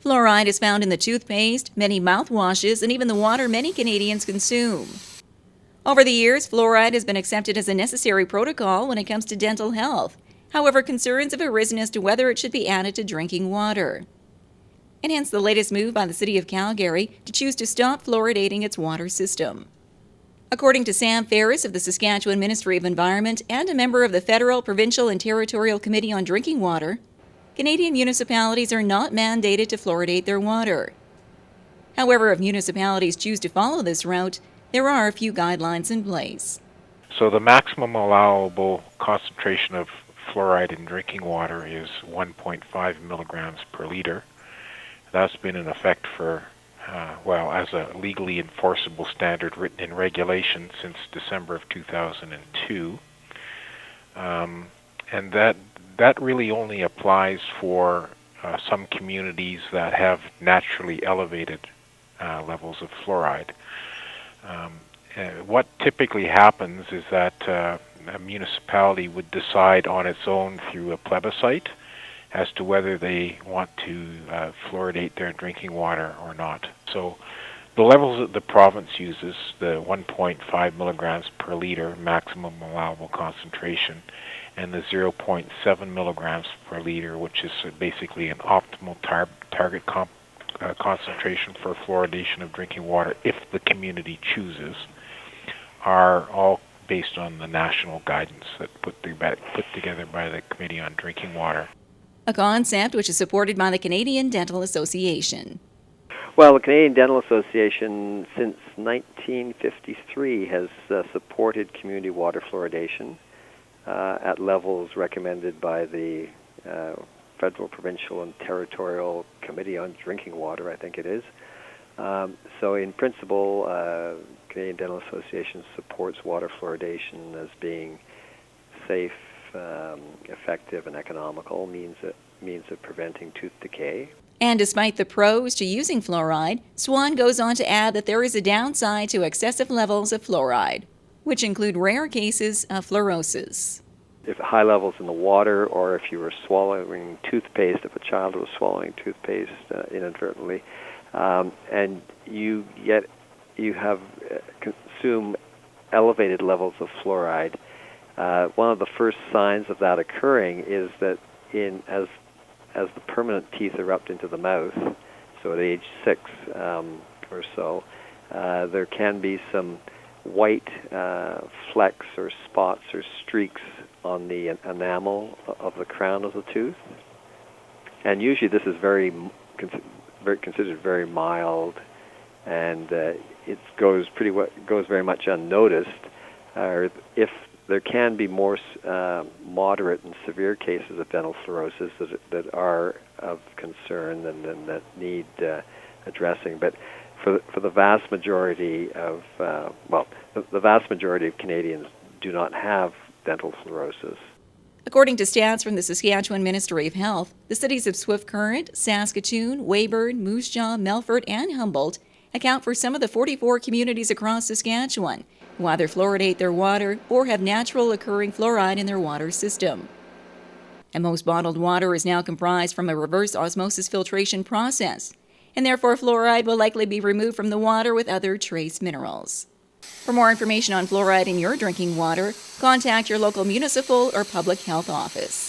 Fluoride is found in the toothpaste, many mouthwashes, and even the water many Canadians consume. Over the years, fluoride has been accepted as a necessary protocol when it comes to dental health. However, concerns have arisen as to whether it should be added to drinking water. And hence the latest move by the City of Calgary to choose to stop fluoridating its water system. According to Sam Ferris of the Saskatchewan Ministry of Environment and a member of the Federal, Provincial, and Territorial Committee on Drinking Water, Canadian municipalities are not mandated to fluoridate their water. However, if municipalities choose to follow this route, there are a few guidelines in place. So the maximum allowable concentration of fluoride in drinking water is 1.5 milligrams per liter. That's been in effect for, as a legally enforceable standard written in regulation since December of 2002. And that really only applies for some communities that have naturally elevated levels of fluoride. What typically happens is that a municipality would decide on its own through a plebiscite as to whether they want to fluoridate their drinking water or not. So the levels that the province uses, the 1.5 milligrams per liter maximum allowable concentration, and the 0.7 milligrams per liter, which is basically an optimal target concentration for fluoridation of drinking water if the community chooses, are all based on the national guidance that put together by the Committee on Drinking Water. A concept which is supported by the Canadian Dental Association. Well, the Canadian Dental Association since 1953 has supported community water fluoridation at levels recommended by the Federal, Provincial, and Territorial Committee on Drinking Water, I think it is. So in principle, Canadian Dental Association supports water fluoridation as being safe, effective, and economical means of preventing tooth decay. And despite the pros to using fluoride, Swan goes on to add that there is a downside to excessive levels of fluoride, which include rare cases of fluorosis. If high levels in the water, or if you were swallowing toothpaste, if a child was swallowing toothpaste inadvertently, and you consume elevated levels of fluoride, one of the first signs of that occurring is that as the permanent teeth erupt into the mouth, so at age 6 or so, there can be some white flecks or spots or streaks on the enamel of the crown of the tooth. And usually this is considered very mild, and it goes very much unnoticed. If there can be more moderate and severe cases of dental fluorosis that are of concern and that need addressing. But for the vast majority of the vast majority of Canadians do not have dental fluorosis. According to stats from the Saskatchewan Ministry of Health, the cities of Swift Current, Saskatoon, Weyburn, Moose Jaw, Melfort, and Humboldt account for some of the 44 communities across Saskatchewan who either fluoridate their water or have natural occurring fluoride in their water system. And most bottled water is now comprised from a reverse osmosis filtration process, and therefore fluoride will likely be removed from the water with other trace minerals. For more information on fluoride in your drinking water, contact your local municipal or public health office.